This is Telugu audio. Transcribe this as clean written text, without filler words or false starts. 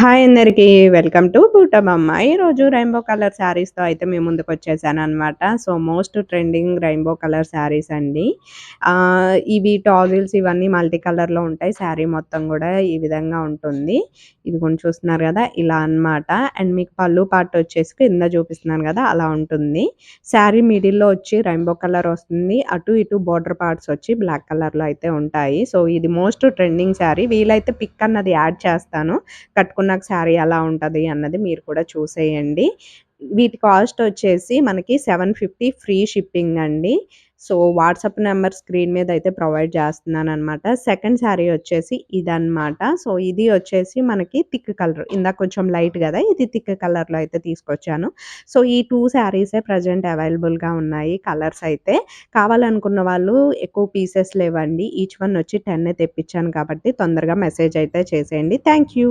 హాయ్ అందరికీ. Welcome to Buttabomma. ఈరోజు రెయిన్బో కలర్ శారీస్‌తో అయితే మీ ముందుకొచ్చేసాననమాట. So, most trending rainbow colour sarees అండి. ఇవి టాజిల్స్ ఇవన్నీ మల్టీ కలర్‌లో ఉంటాయి. శారీ మొత్తం గూడా ఈ విధంగా ఉంటుంది. ఇదిగోండి చూస్తున్నారు గదా! ఇలా అనమాట. అండ్ మీకు పళ్ళు పార్ట్ వచ్చేసి కింద చూపిస్తున్నాను గదా! అలా ఉంటుంది. శారీ మిడిల్‌లో వచ్చి రెయిన్బో కలర్ వస్తుంది. అటు ఇటు బోర్డర్ పార్ట్స్ వచ్చి బ్లాక్ కలర్‌లో అయితే ఉంటాయి. సో, ఇది మోస్ట్ ట్రెండింగ్ శారీ. వీలైతే పిక్ అన్నది యాడ్ చేస్తాను. కట్టుకున్నాక శారీ ఎలా ఉంటది అన్నది మీరు కూడా చూసేయండి. వీటి కాస్ట్ వచ్చేసి మనకి 750 ఫ్రీ షిప్పింగ్ అండి. సో, వాట్సాప్ నంబర్ స్క్రీన్ మీద అయితే ప్రొవైడ్ చేస్తున్నాననమాట. సెకండ్ శారీ వచ్చేసి ఇదనమాట. సో, ఇది వచ్చేసి మనకి థిక్ కలర్. ఇందాక కొంచెం లైట్ గదా! ఇది థిక్ కలర్‌లో అయితే తీసుకొచ్చాను. సో, ఈ 2 శారీసే ప్రెజెంట్ అవైలబుల్‌గా ఉన్నాయి కలర్స్ అయితే. కావాలనుకున్న వాళ్ళు ఎక్కువ పీసెస్ లేవండి. ఈచ్ వన్ వచ్చి 10 తెప్పించాను కాబట్టి తొందరగా మెసేజ్ అయితే చేసేయండి. Thank you.